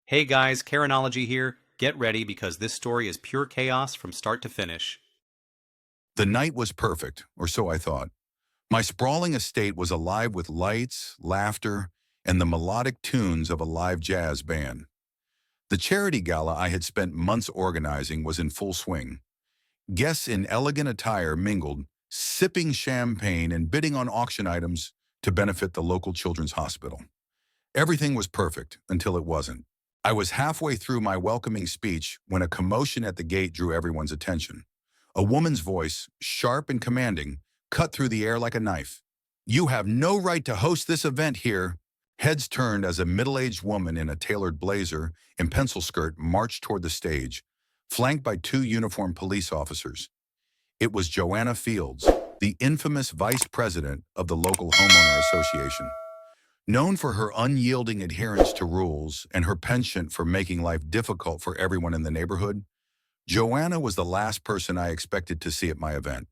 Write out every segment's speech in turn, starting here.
Hey guys, Karenology here. Get ready because this story is pure chaos from start to finish. The night was perfect, or so I thought. My sprawling estate was alive with lights, laughter, and the melodic tunes of a live jazz band. The charity gala I had spent months organizing was in full swing. Guests in elegant attire mingled, sipping champagne and bidding on auction items to benefit the local children's hospital. Everything was perfect until it wasn't. I was halfway through my welcoming speech when a commotion at the gate drew everyone's attention. A woman's voice, sharp and commanding, cut through the air like a knife. "You have no right to host this event here." Heads turned as a middle-aged woman in a tailored blazer and pencil skirt marched toward the stage, flanked by two uniformed police officers. It was Joanna Fields, the infamous vice president of the local homeowner association. Known for her unyielding adherence to rules and her penchant for making life difficult for everyone in the neighborhood, Joanna was the last person I expected to see at my event,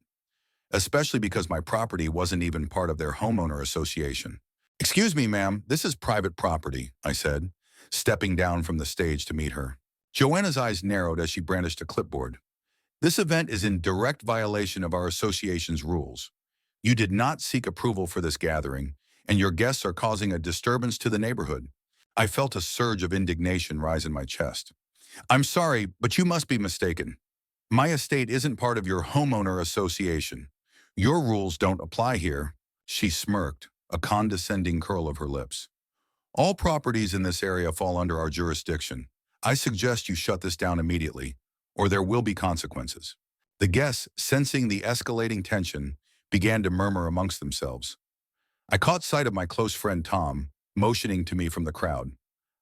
especially because my property wasn't even part of their homeowner association. "Excuse me, ma'am, this is private property," I said, stepping down from the stage to meet her. Joanna's eyes narrowed as she brandished a clipboard. "This event is in direct violation of our association's rules. You did not seek approval for this gathering, and your guests are causing a disturbance to the neighborhood." I felt a surge of indignation rise in my chest. "I'm sorry, but you must be mistaken. My estate isn't part of your homeowner association. Your rules don't apply here." She smirked, a condescending curl of her lips. "All properties in this area fall under our jurisdiction. I suggest you shut this down immediately, or there will be consequences." The guests, sensing the escalating tension, began to murmur amongst themselves. I caught sight of my close friend Tom, motioning to me from the crowd.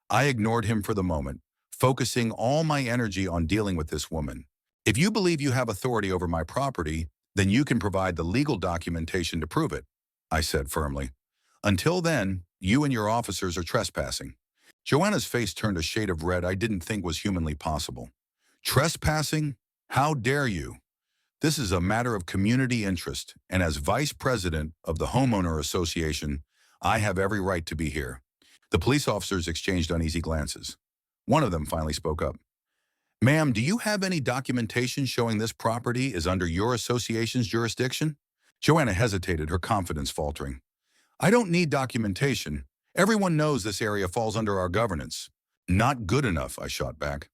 I ignored him for the moment, focusing all my energy on dealing with this woman. "If you believe you have authority over my property, then you can provide the legal documentation to prove it," I said firmly. "Until then, you and your officers are trespassing." Joanna's face turned a shade of red I didn't think was humanly possible. "Trespassing? How dare you? This is a matter of community interest, and as vice president of the homeowner association, I have every right to be here." The police officers exchanged uneasy glances. One of them finally spoke up. "Ma'am, do you have any documentation showing this property is under your association's jurisdiction?" Joanna hesitated, her confidence faltering. "I don't need documentation. Everyone knows this area falls under our governance." "Not good enough," I shot back.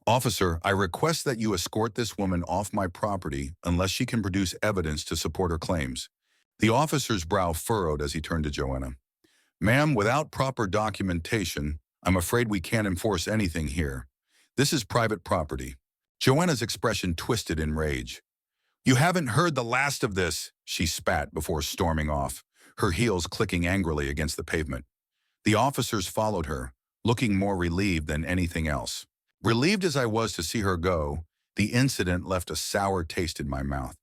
"Officer, I request that you escort this woman off my property unless she can produce evidence to support her claims." The officer's brow furrowed as he turned to Joanna. "Ma'am, without proper documentation, I'm afraid we can't enforce anything here. This is private property." Joanna's expression twisted in rage. "You haven't heard the last of this," she spat before storming off, her heels clicking angrily against the pavement. The officers followed her, looking more relieved than anything else. Relieved as I was to see her go, the incident left a sour taste in my mouth.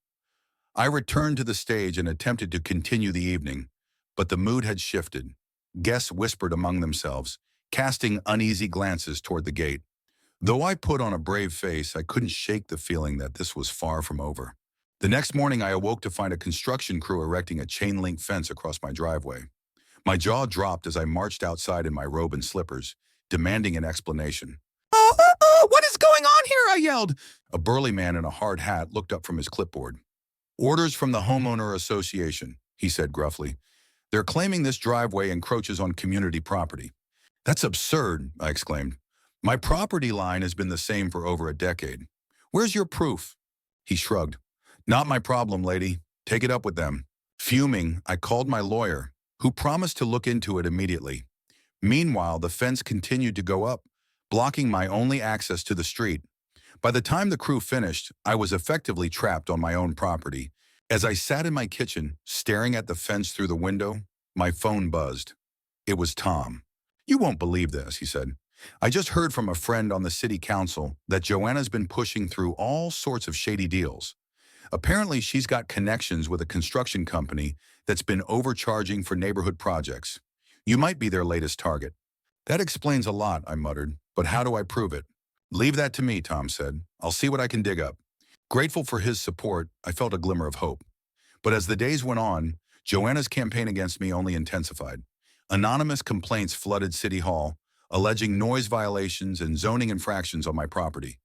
I returned to the stage and attempted to continue the evening, but the mood had shifted. Guests whispered among themselves, casting uneasy glances toward the gate. Though I put on a brave face, I couldn't shake the feeling that this was far from over. The next morning, I awoke to find a construction crew erecting a chain-link fence across my driveway. My jaw dropped as I marched outside in my robe and slippers, demanding an explanation. What is going on here?" I yelled. A burly man in a hard hat looked up from his clipboard. "Orders from the homeowner association," he said gruffly. "They're claiming this driveway encroaches on community property." "That's absurd," I exclaimed. "My property line has been the same for over a decade. Where's your proof?" He shrugged. "Not my problem, lady. Take it up with them." Fuming, I called my lawyer, who promised to look into it immediately. Meanwhile, the fence continued to go up, blocking my only access to the street. By the time the crew finished, I was effectively trapped on my own property. As I sat in my kitchen, staring at the fence through the window, my phone buzzed. It was Tom. "You won't believe this," he said. "I just heard from a friend on the city council that Joanna's been pushing through all sorts of shady deals. Apparently, she's got connections with a construction company that's been overcharging for neighborhood projects. You might be their latest target." "That explains a lot," I muttered, "but how do I prove it?" "Leave that to me," Tom said. "I'll see what I can dig up." Grateful for his support, I felt a glimmer of hope. But as the days went on, Joanna's campaign against me only intensified. Anonymous complaints flooded City Hall, alleging noise violations and zoning infractions on my property.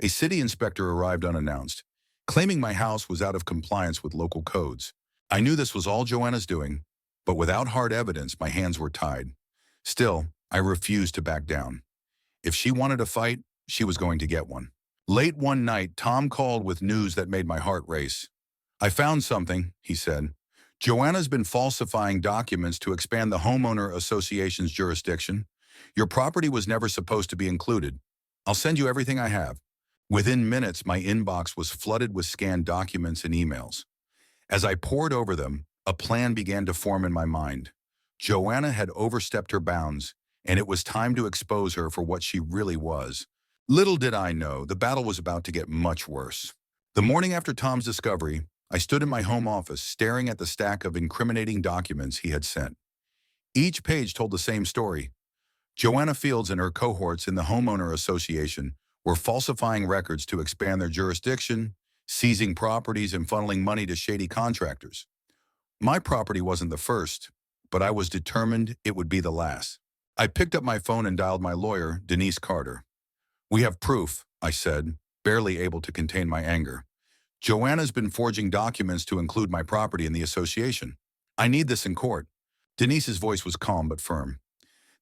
A city inspector arrived unannounced, claiming my house was out of compliance with local codes. I knew this was all Joanna's doing, but without hard evidence, my hands were tied. Still, I refused to back down. If she wanted a fight, she was going to get one. Late one night, Tom called with news that made my heart race. "I found something," he said. "Joanna's been falsifying documents to expand the homeowner association's jurisdiction. Your property was never supposed to be included. I'll send you everything I have." Within minutes, my inbox was flooded with scanned documents and emails. As I pored over them, a plan began to form in my mind. Joanna had overstepped her bounds, and it was time to expose her for what she really was. Little did I know, the battle was about to get much worse. The morning after Tom's discovery, I stood in my home office staring at the stack of incriminating documents he had sent. Each page told the same story. Joanna Fields and her cohorts in the homeowner association were falsifying records to expand their jurisdiction, seizing properties and funneling money to shady contractors. My property wasn't the first, but I was determined it would be the last. I picked up my phone and dialed my lawyer, Denise Carter. "We have proof," I said, barely able to contain my anger. "Joanna's been forging documents to include my property in the association. I need this in court." Denise's voice was calm but firm.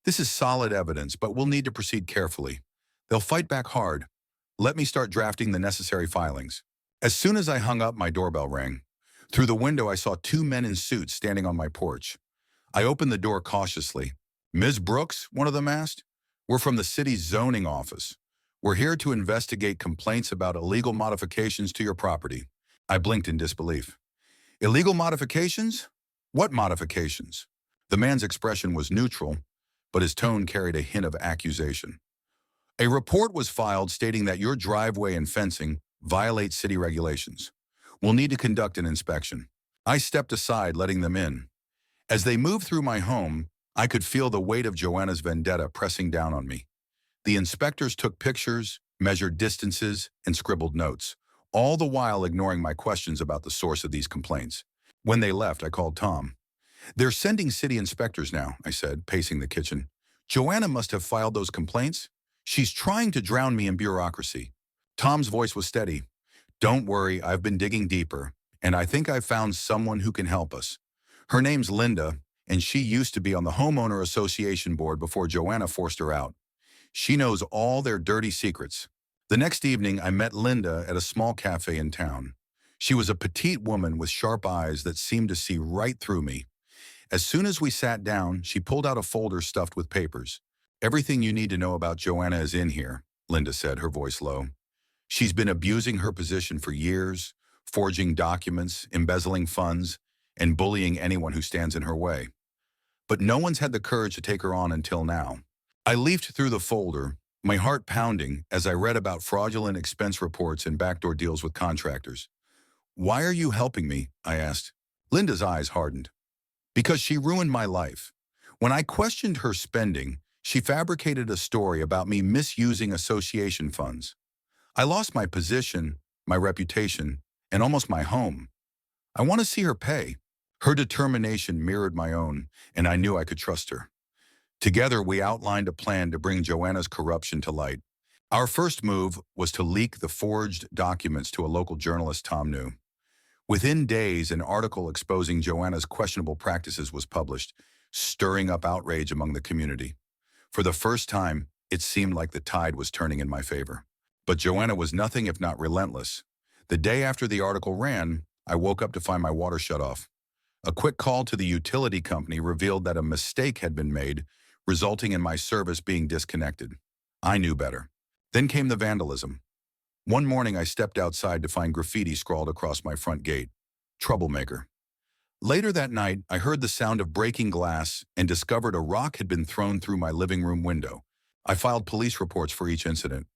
"This is solid evidence, but we'll need to proceed carefully. They'll fight back hard. Let me start drafting the necessary filings." As soon as I hung up, my doorbell rang. Through the window, I saw two men in suits standing on my porch. I opened the door cautiously. "Ms. Brooks?" one of them asked. "We're from the city's zoning office. We're here to investigate complaints about illegal modifications to your property." I blinked in disbelief. "Illegal modifications? What modifications?" The man's expression was neutral, but his tone carried a hint of accusation. "A report was filed stating that your driveway and fencing violate city regulations. We'll need to conduct an inspection." I stepped aside, letting them in. As they moved through my home, I could feel the weight of Joanna's vendetta pressing down on me. The inspectors took pictures, measured distances, and scribbled notes, all the while ignoring my questions about the source of these complaints. When they left, I called Tom. "They're sending city inspectors now," I said, pacing the kitchen. "Joanna must have filed those complaints. She's trying to drown me in bureaucracy." Tom's voice was steady. "Don't worry, I've been digging deeper, and I think I've found someone who can help us. Her name's Linda, and she used to be on the homeowner association board before Joanna forced her out. She knows all their dirty secrets." The next evening, I met Linda at a small cafe in town. She was a petite woman with sharp eyes that seemed to see right through me. As soon as we sat down, she pulled out a folder stuffed with papers. "Everything you need to know about Joanna is in here," Linda said, her voice low. "She's been abusing her position for years, forging documents, embezzling funds, and bullying anyone who stands in her way. But no one's had the courage to take her on until now." I leafed through the folder, my heart pounding as I read about fraudulent expense reports and backdoor deals with contractors. "Why are you helping me?" I asked. Linda's eyes hardened. "Because she ruined my life. When I questioned her spending, she fabricated a story about me misusing association funds. I lost my position, my reputation, and almost my home. I want to see her pay." Her determination mirrored my own, and I knew I could trust her. Together, we outlined a plan to bring Joanna's corruption to light. Our first move was to leak the forged documents to a local journalist Tom knew. Within days, an article exposing Joanna's questionable practices was published, stirring up outrage among the community. For the first time, it seemed like the tide was turning in my favor. But Joanna was nothing if not relentless. The day after the article ran, I woke up to find my water shut off. A quick call to the utility company revealed that a mistake had been made, resulting in my service being disconnected. I knew better. Then came the vandalism. One morning, I stepped outside to find graffiti scrawled across my front gate. "Troublemaker." Later that night, I heard the sound of breaking glass and discovered a rock had been thrown through my living room window. I filed police reports for each incident.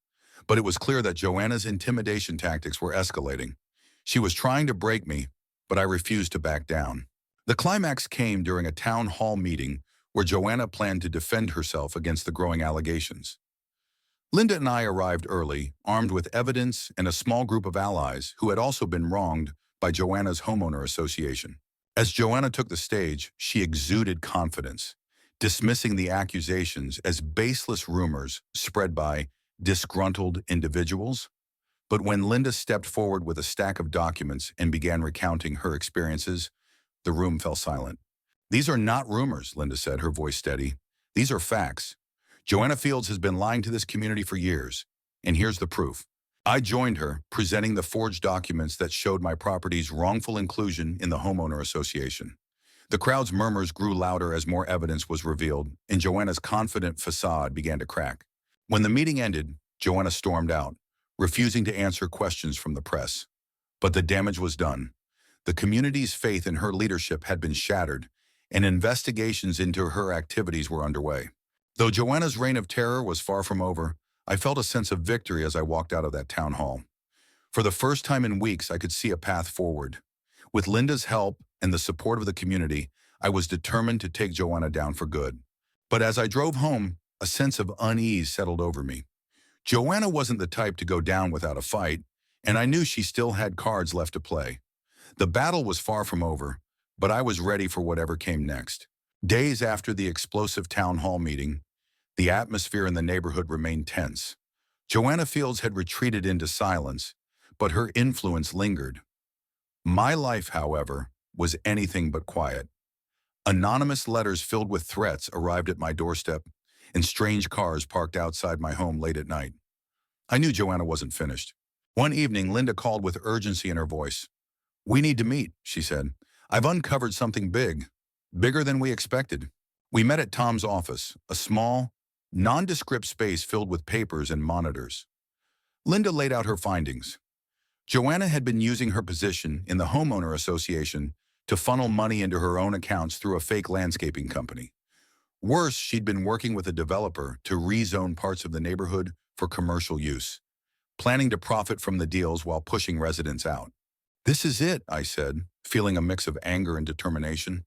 But it was clear that Joanna's intimidation tactics were escalating. She was trying to break me, but I refused to back down. The climax came during a town hall meeting where Joanna planned to defend herself against the growing allegations. Linda and I arrived early, armed with evidence and a small group of allies who had also been wronged by Joanna's homeowner association. As Joanna took the stage, she exuded confidence. dismissing the accusations as baseless rumors spread by disgruntled individuals. But when Linda stepped forward with a stack of documents and began recounting her experiences, the room fell silent. "These are not rumors," Linda said, her voice steady. "These are facts. Joanna Fields has been lying to this community for years, and here's the proof." I joined her, presenting the forged documents that showed my property's wrongful inclusion in the homeowner association. The crowd's murmurs grew louder as more evidence was revealed, and Joanna's confident facade began to crack. When the meeting ended, Joanna stormed out, refusing to answer questions from the press. But the damage was done. The community's faith in her leadership had been shattered, and investigations into her activities were underway. Though Joanna's reign of terror was far from over, I felt a sense of victory as I walked out of that town hall. For the first time in weeks, I could see a path forward. With Linda's help and the support of the community, I was determined to take Joanna down for good. But as I drove home, a sense of unease settled over me. Joanna wasn't the type to go down without a fight, and I knew she still had cards left to play. The battle was far from over, but I was ready for whatever came next. Days after the explosive town hall meeting, the atmosphere in the neighborhood remained tense. Joanna Fields had retreated into silence, but her influence lingered. My life, however, was anything but quiet. Anonymous letters filled with threats arrived at my doorstep, and strange cars parked outside my home late at night. I knew Joanna wasn't finished. One evening, Linda called with urgency in her voice. "We need to meet," she said. "I've uncovered something big, bigger than we expected." We met at Tom's office, a small, nondescript space filled with papers and monitors. Linda laid out her findings. Joanna had been using her position in the homeowner association to funnel money into her own accounts through a fake landscaping company. Worse, she'd been working with a developer to rezone parts of the neighborhood for commercial use, planning to profit from the deals while pushing residents out. "This is it," I said, feeling a mix of anger and determination.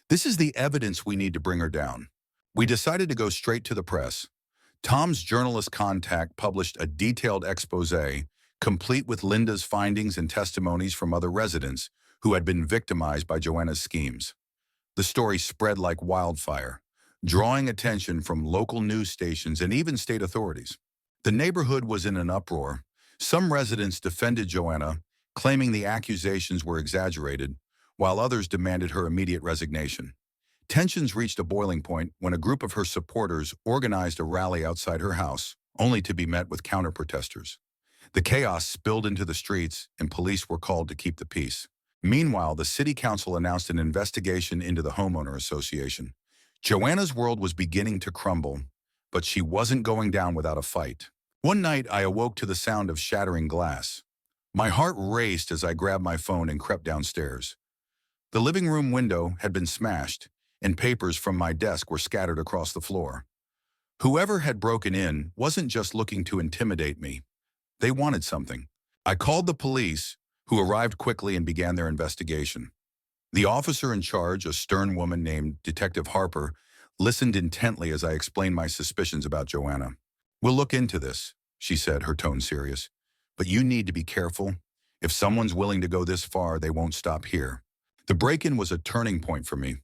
"This is the evidence we need to bring her down." We decided to go straight to the press. Tom's journalist contact published a detailed expose, complete with Linda's findings and testimonies from other residents who had been victimized by Joanna's schemes. The story spread like wildfire, drawing attention from local news stations and even state authorities. The neighborhood was in an uproar. Some residents defended Joanna, claiming the accusations were exaggerated, while others demanded her immediate resignation. Tensions reached a boiling point when a group of her supporters organized a rally outside her house, only to be met with counter-protesters. The chaos spilled into the streets, and police were called to keep the peace. Meanwhile, the city council announced an investigation into the homeowner association. Joanna's world was beginning to crumble, but she wasn't going down without a fight. One night, I awoke to the sound of shattering glass. My heart raced as I grabbed my phone and crept downstairs. The living room window had been smashed, and papers from my desk were scattered across the floor. Whoever had broken in wasn't just looking to intimidate me. They wanted something. I called the police, who arrived quickly and began their investigation. The officer in charge, a stern woman named Detective Harper, listened intently as I explained my suspicions about Joanna. "We'll look into this," she said, her tone serious. "But you need to be careful. If someone's willing to go this far, they won't stop here." The break-in was a turning point for me.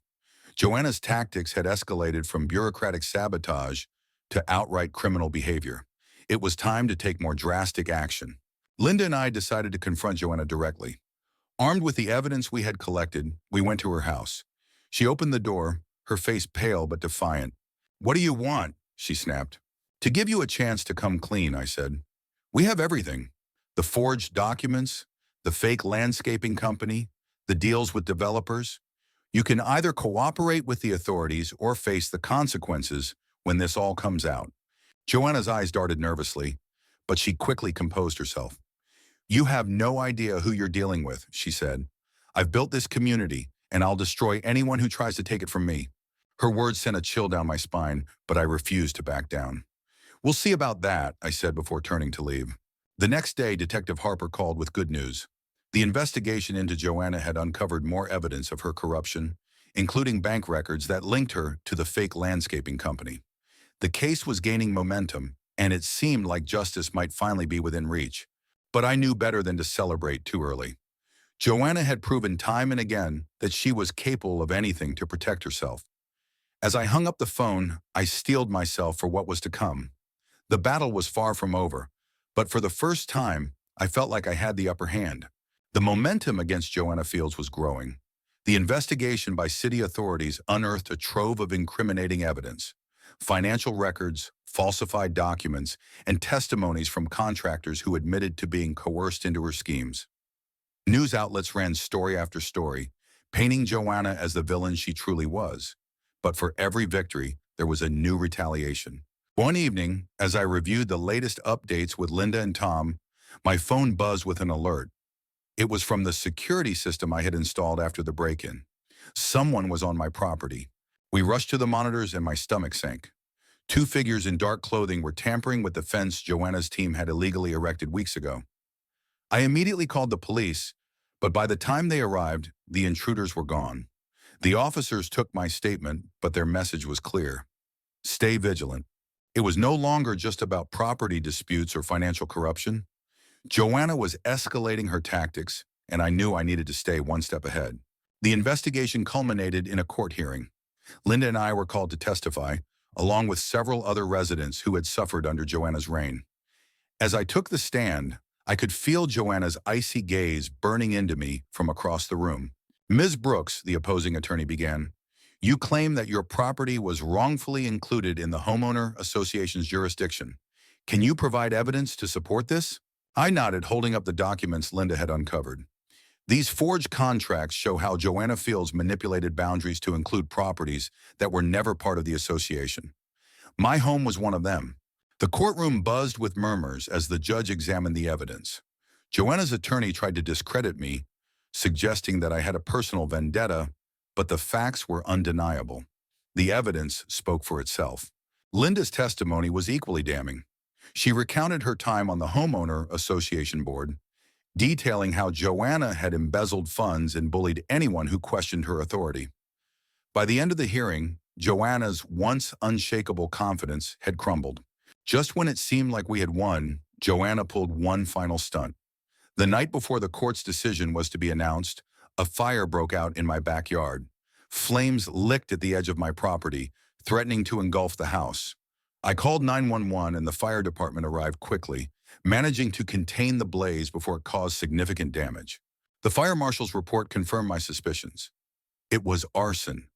Joanna's tactics had escalated from bureaucratic sabotage to outright criminal behavior. It was time to take more drastic action. Linda and I decided to confront Joanna directly. Armed with the evidence we had collected, we went to her house. She opened the door, her face pale but defiant. "What do you want?" she snapped. "To give you a chance to come clean," I said. "We have everything. The forged documents, the fake landscaping company, the deals with developers. You can either cooperate with the authorities or face the consequences when this all comes out." Joanna's eyes darted nervously, but she quickly composed herself. "You have no idea who you're dealing with," she said. "I've built this community, and I'll destroy anyone who tries to take it from me." Her words sent a chill down my spine, but I refused to back down. "We'll see about that," I said before turning to leave. The next day, Detective Harper called with good news. The investigation into Joanna had uncovered more evidence of her corruption, including bank records that linked her to the fake landscaping company. The case was gaining momentum, and it seemed like justice might finally be within reach. But I knew better than to celebrate too early. Joanna had proven time and again that she was capable of anything to protect herself. As I hung up the phone, I steeled myself for what was to come. The battle was far from over, but for the first time, I felt like I had the upper hand. The momentum against Joanna Fields was growing. The investigation by city authorities unearthed a trove of incriminating evidence: financial records, falsified documents, and testimonies from contractors who admitted to being coerced into her schemes. News outlets ran story after story, painting Joanna as the villain she truly was. But for every victory, there was a new retaliation. One evening, as I reviewed the latest updates with Linda and Tom, my phone buzzed with an alert. It was from the security system I had installed after the break-in. Someone was on my property. We rushed to the monitors and my stomach sank. Two figures in dark clothing were tampering with the fence Joanna's team had illegally erected weeks ago. I immediately called the police, but by the time they arrived, the intruders were gone. The officers took my statement, but their message was clear: stay vigilant. It was no longer just about property disputes or financial corruption. Joanna was escalating her tactics, and I knew I needed to stay one step ahead. The investigation culminated in a court hearing. Linda and I were called to testify, along with several other residents who had suffered under Joanna's reign. As I took the stand, I could feel Joanna's icy gaze burning into me from across the room. Ms. Brooks, the opposing attorney began, you claim that your property was wrongfully included in the homeowner association's jurisdiction. Can you provide evidence to support this? I nodded, holding up the documents Linda had uncovered. These forged contracts show how Joanna Fields manipulated boundaries to include properties that were never part of the association. My home was one of them. The courtroom buzzed with murmurs as the judge examined the evidence. Joanna's attorney tried to discredit me, suggesting that I had a personal vendetta, but the facts were undeniable. The evidence spoke for itself. Linda's testimony was equally damning. She recounted her time on the homeowner association board, detailing how Joanna had embezzled funds and bullied anyone who questioned her authority. By the end of the hearing, Joanna's once unshakable confidence had crumbled. Just when it seemed like we had won, Joanna pulled one final stunt. The night before the court's decision was to be announced, a fire broke out in my backyard. Flames licked at the edge of my property, threatening to engulf the house. I called 911 and the fire department arrived quickly, managing to contain the blaze before it caused significant damage. The fire marshal's report confirmed my suspicions. It was arson.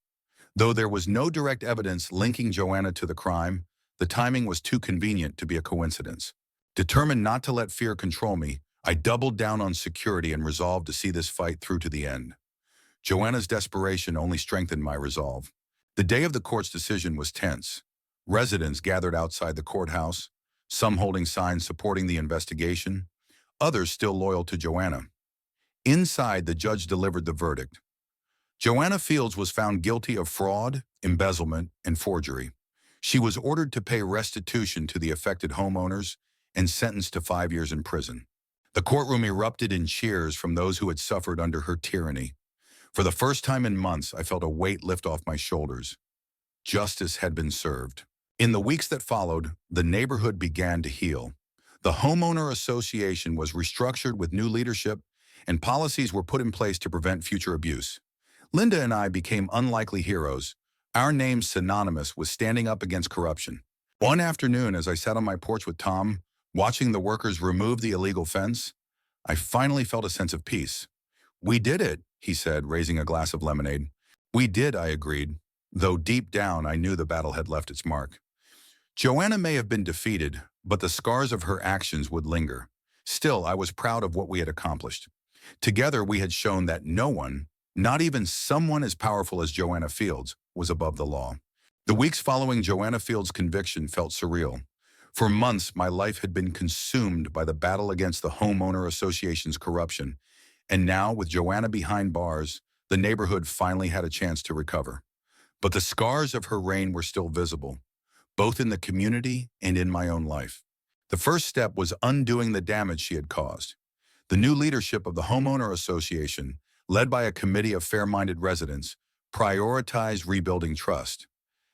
Though there was no direct evidence linking Joanna to the crime, the timing was too convenient to be a coincidence. Determined not to let fear control me, I doubled down on security and resolved to see this fight through to the end. Joanna's desperation only strengthened my resolve. The day of the court's decision was tense. Residents gathered outside the courthouse, some holding signs supporting the investigation, others still loyal to Joanna. Inside, the judge delivered the verdict. Joanna Fields was found guilty of fraud, embezzlement, and forgery. She was ordered to pay restitution to the affected homeowners and sentenced to 5 years in prison. The courtroom erupted in cheers from those who had suffered under her tyranny. For the first time in months, I felt a weight lift off my shoulders. Justice had been served. In the weeks that followed, the neighborhood began to heal. The homeowner association was restructured with new leadership, and policies were put in place to prevent future abuse. Linda and I became unlikely heroes, our names synonymous with standing up against corruption. One afternoon, as I sat on my porch with Tom, watching the workers remove the illegal fence, I finally felt a sense of peace. "We did it," he said, raising a glass of lemonade. "We did," I agreed, though deep down I knew the battle had left its mark. Joanna may have been defeated, but the scars of her actions would linger. Still, I was proud of what we had accomplished. Together, we had shown that no one, not even someone as powerful as Joanna Fields, was above the law. The weeks following Joanna Fields' conviction felt surreal. For months, my life had been consumed by the battle against the homeowner association's corruption, and now, with Joanna behind bars, the neighborhood finally had a chance to recover. But the scars of her reign were still visible, both in the community and in my own life. The first step was undoing the damage she had caused. The new leadership of the homeowner association, led by a committee of fair-minded residents, prioritized rebuilding trust.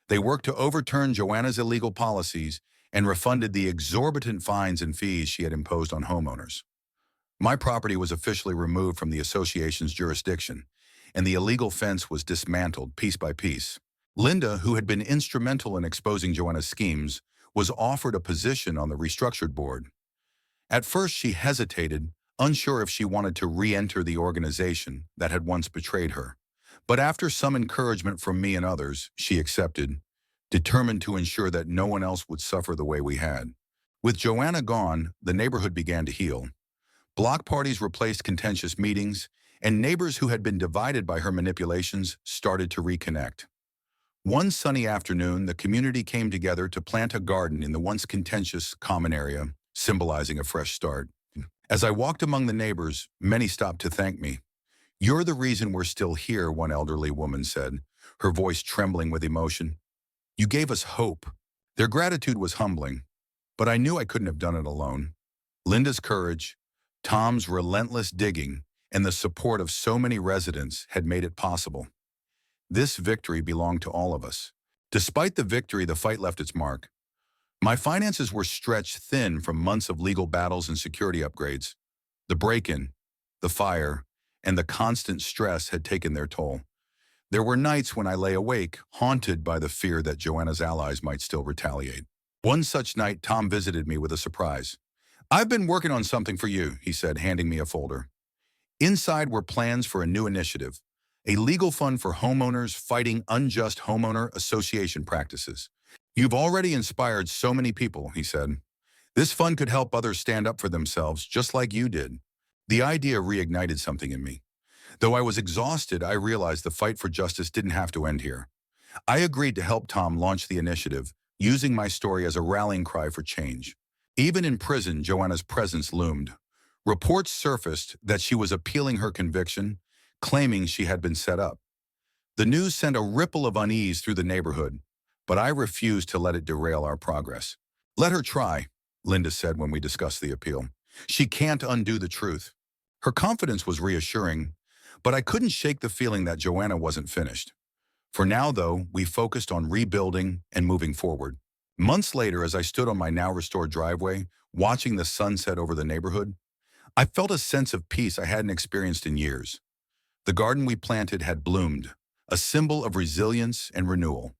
They worked to overturn Joanna's illegal policies and refunded the exorbitant fines and fees she had imposed on homeowners. My property was officially removed from the association's jurisdiction, and the illegal fence was dismantled piece by piece. Linda, who had been instrumental in exposing Joanna's schemes, was offered a position on the restructured board. At first, she hesitated, unsure if she wanted to re-enter the organization that had once betrayed her. But after some encouragement from me and others, she accepted, determined to ensure that no one else would suffer the way we had. With Joanna gone, the neighborhood began to heal. Block parties replaced contentious meetings, and neighbors who had been divided by her manipulations started to reconnect. One sunny afternoon, the community came together to plant a garden in the once contentious common area, symbolizing a fresh start. As I walked among the neighbors, many stopped to thank me. "You're the reason we're still here," one elderly woman said, her voice trembling with emotion. "You gave us hope." Their gratitude was humbling, but I knew I couldn't have done it alone. Linda's courage, Tom's relentless digging, and the support of so many residents had made it possible. This victory belonged to all of us. Despite the victory, the fight left its mark. My finances were stretched thin from months of legal battles and security upgrades. The break-in, the fire, and the constant stress had taken their toll. There were nights when I lay awake, haunted by the fear that Joanna's allies might still retaliate. One such night, Tom visited me with a surprise. "I've been working on something for you," he said, handing me a folder. Inside were plans for a new initiative, a legal fund for homeowners fighting unjust homeowner association practices. "You've already inspired so many people," he said. "This fund could help others stand up for themselves just like you did." The idea reignited something in me. Though I was exhausted, I realized the fight for justice didn't have to end here. I agreed to help Tom launch the initiative, using my story as a rallying cry for change. Even in prison, Joanna's presence loomed. Reports surfaced that she was appealing her conviction, claiming she had been set up. The news sent a ripple of unease through the neighborhood, but I refused to let it derail our progress. "Let her try," Linda said when we discussed the appeal. "She can't undo the truth." Her confidence was reassuring, but I couldn't shake the feeling that Joanna wasn't finished. For now, though, we focused on rebuilding and moving forward. Months later, as I stood on my now restored driveway, watching the sunset over the neighborhood, I felt a sense of peace I hadn't experienced in years. The garden we planted had bloomed, a symbol of resilience and renewal.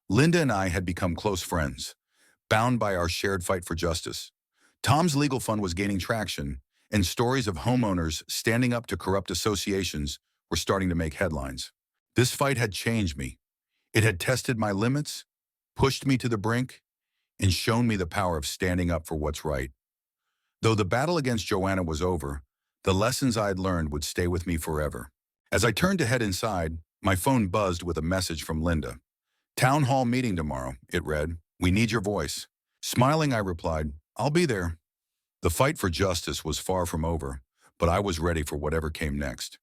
Linda and I had become close friends, bound by our shared fight for justice. Tom's legal fund was gaining traction, and stories of homeowners standing up to corrupt associations were starting to make headlines. This fight had changed me. It had tested my limits, pushed me to the brink, and shown me the power of standing up for what's right. Though the battle against Joanna was over, the lessons I had learned would stay with me forever. As I turned to head inside, my phone buzzed with a message from Linda. "Town hall meeting tomorrow," it read. "We need your voice." Smiling, I replied, "I'll be there." The fight for justice was far from over, but I was ready for whatever came next.